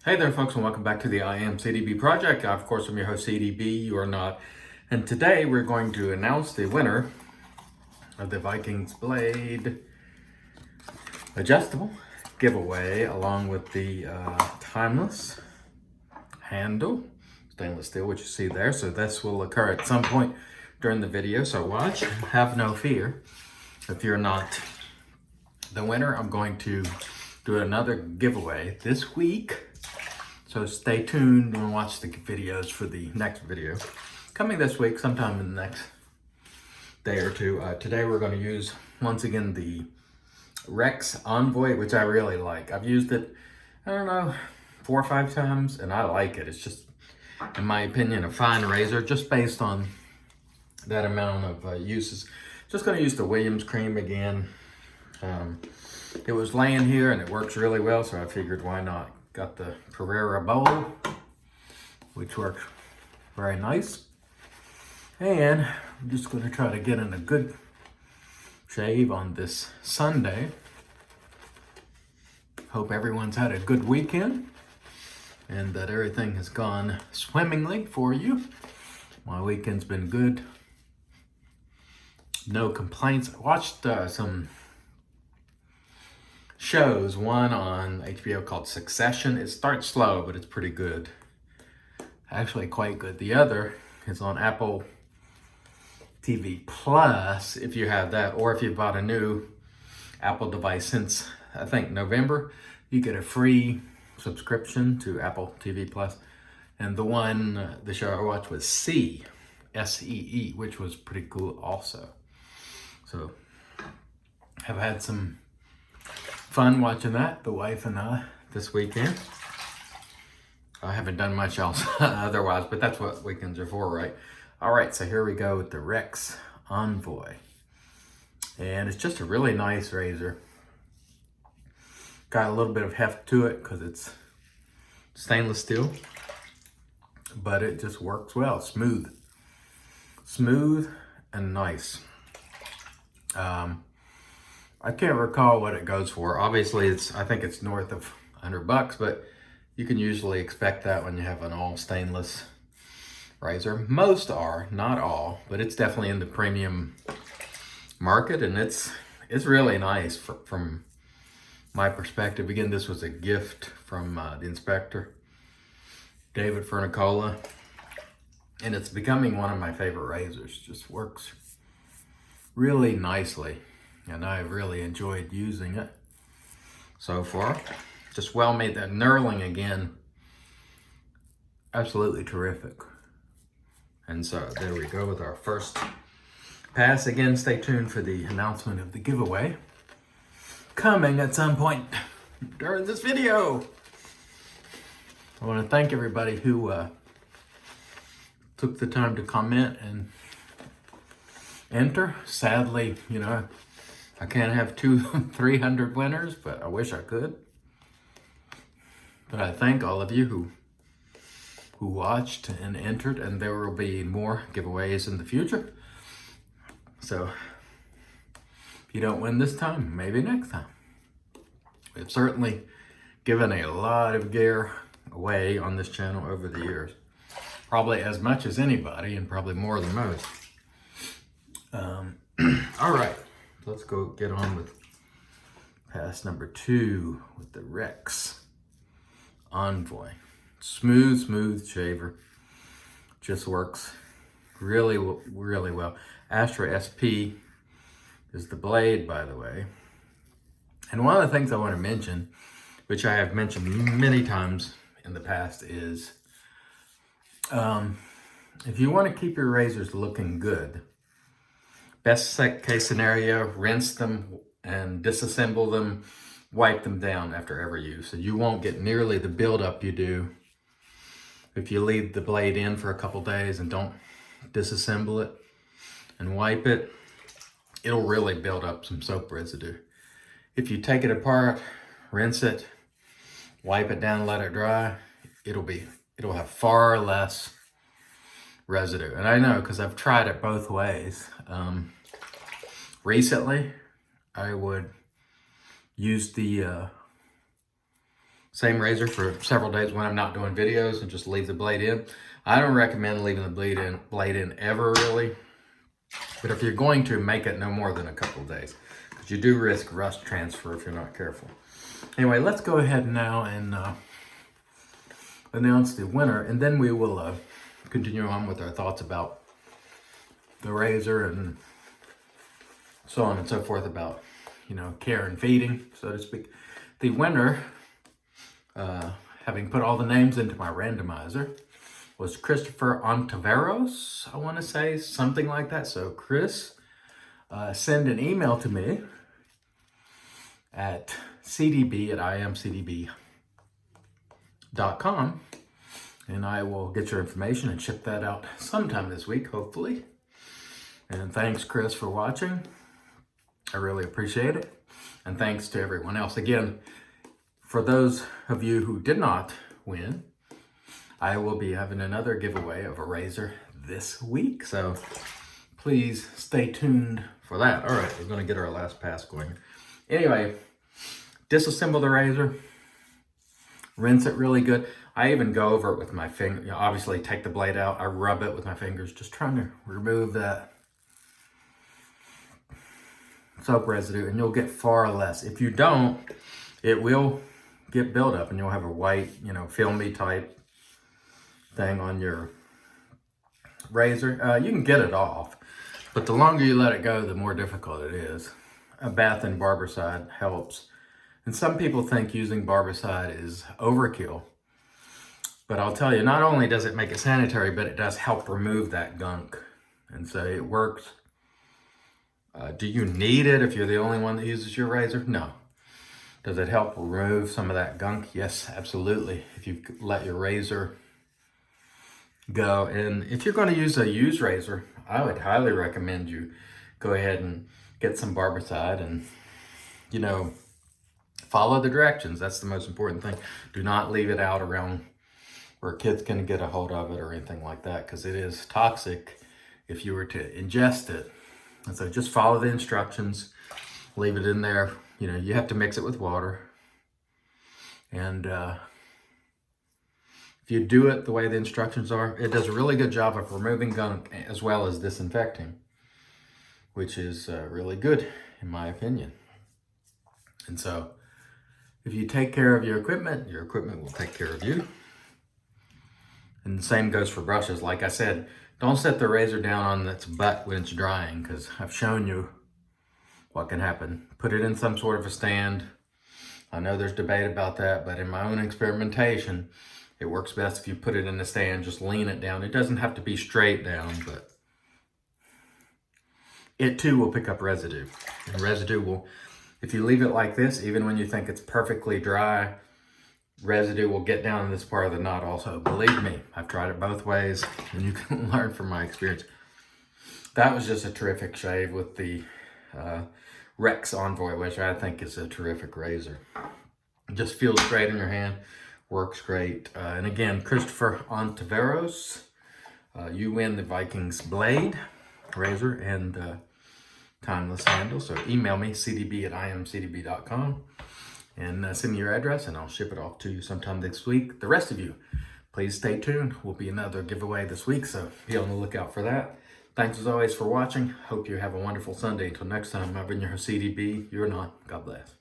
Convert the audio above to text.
Hey there, folks, and welcome back to the I Am CDB project. Of course, I'm your host, CDB. You are not. And today we're going to announce the winner of the Vikings Blade adjustable giveaway, along with the timeless handle, stainless steel, which you see there. So this will occur at some point during the video. So watch, have no fear. If you're not the winner, I'm going to do another giveaway this week. So stay tuned and watch the videos for the next video. Coming this week, sometime in the next day or two. Today we're going to use, once again, the Rex Envoy, which I really like. I've used it, I don't know, 4 or 5 times, and I like it. It's just, in my opinion, a fine razor, just based on that amount of uses. Just going to use the Williams cream again. It was laying here and it works really well, so I figured why not. Got the Pereira bowl, which works very nice. And I'm just going to try to get in a good shave on this Sunday. Hope everyone's had a good weekend and that everything has gone swimmingly for you. My weekend's been good. No complaints. I watched some shows, one on HBO called Succession. It starts slow, but it's pretty good. Actually quite good. The other is on Apple TV Plus, if you have that, or if you bought a new Apple device since, I think, November, you get a free subscription to Apple TV Plus. And the show I watched was S-E-E, which was pretty cool also. So, have had some fun watching that, the wife and I, this weekend. I haven't done much else otherwise, but that's what weekends are for, right? All right, so here we go with the Rex Envoy. And it's just a really nice razor. Got a little bit of heft to it because it's stainless steel, but it just works well. Smooth and nice. I can't recall what it goes for. Obviously, I think it's north of $100, but you can usually expect that when you have an all stainless razor. Most are, not all, but it's definitely in the premium market, and it's really nice from my perspective. Again, this was a gift from the inspector, David Fernicola, and it's becoming one of my favorite razors. Just works really nicely. And I've really enjoyed using it so far. Just well made. That knurling again, absolutely terrific. And so there we go with our first pass. Again, stay tuned for the announcement of the giveaway coming at some point during this video. I want to thank everybody who took the time to comment and enter. Sadly, I can't have 300 winners, but I wish I could. But I thank all of you who watched and entered, and there will be more giveaways in the future. So if you don't win this time, maybe next time. We've certainly given a lot of gear away on this channel over the years. Probably as much as anybody, and probably more than most. All right. Let's go get on with pass number 2 with the Rex Envoy. Smooth shaver. Just works really well. Astra SP is the blade, by the way. And one of the things I want to mention, which I have mentioned many times in the past, is if you want to keep your razors looking good, best case scenario, rinse them and disassemble them, wipe them down after every use. So you won't get nearly the buildup you do if you leave the blade in for a couple days and don't disassemble it and wipe it. It'll really build up some soap residue. If you take it apart, rinse it, wipe it down, let it dry, it'll have far less residue. And I know because I've tried it both ways. Recently, I would use the same razor for several days when I'm not doing videos and just leave the blade in. I don't recommend leaving the blade in ever really. But if you're going to, make it no more than a couple of days, because you do risk rust transfer if you're not careful. Anyway, let's go ahead now and announce the winner, and then we will continue on with our thoughts about the razor and so on and so forth about, you know, care and feeding, so to speak. The winner, having put all the names into my randomizer, was Christopher Ontiveros, I want to say, something like that. So Chris, send an email to me at cdb@imcdb.com, and I will get your information and ship that out sometime this week, hopefully. And thanks, Chris, for watching. I really appreciate it. And thanks to everyone else. Again, for those of you who did not win, I will be having another giveaway of a razor this week. So please stay tuned for that. All right, we're going to get our last pass going. Anyway, disassemble the razor. Rinse it really good. I even go over it with my finger. You know, obviously, take the blade out. I rub it with my fingers, just trying to remove that soap residue, and you'll get far less. If you don't, it will get buildup, and you'll have a white, you know, filmy type thing on your razor. You can get it off, but the longer you let it go, the more difficult it is. A bath in Barbicide helps. And some people think using Barbicide is overkill. But I'll tell you, not only does it make it sanitary, but it does help remove that gunk. And so it works. Do you need it if you're the only one that uses your razor? No. Does it help remove some of that gunk? Yes, absolutely. If you let your razor go. And if you're going to use a used razor, I would highly recommend you go ahead and get some Barbicide and, you know, follow the directions. That's the most important thing. Do not leave it out around where kids can get a hold of it or anything like that, because it is toxic if you were to ingest it. And so just follow the instructions, leave it in there. You know, you have to mix it with water. And if you do it the way the instructions are, it does a really good job of removing gunk as well as disinfecting, which is really good in my opinion. And so if you take care of your equipment will take care of you. And the same goes for brushes. Like I said, don't set the razor down on its butt when it's drying, because I've shown you what can happen. Put it in some sort of a stand. I know there's debate about that, but in my own experimentation, it works best if you put it in the stand, just lean it down. It doesn't have to be straight down, but it too will pick up residue. And residue will, if you leave it like this, even when you think it's perfectly dry, residue will get down in this part of the knot also. Believe me, I've tried it both ways, and you can learn from my experience. That was just a terrific shave with the Rex Envoy, which I think is a terrific razor. It just feels great in your hand, works great. And again, Christopher Ontiveros, you win the Vikings blade razor and timeless handle. So email me, cdb@imcdb.com. and send me your address, and I'll ship it off to you sometime this week. The rest of you, please stay tuned. Will be another giveaway this week, so be on the lookout for that. Thanks as always for watching. Hope you have a wonderful Sunday. Until next time, I've been your CDB. You're not. God bless.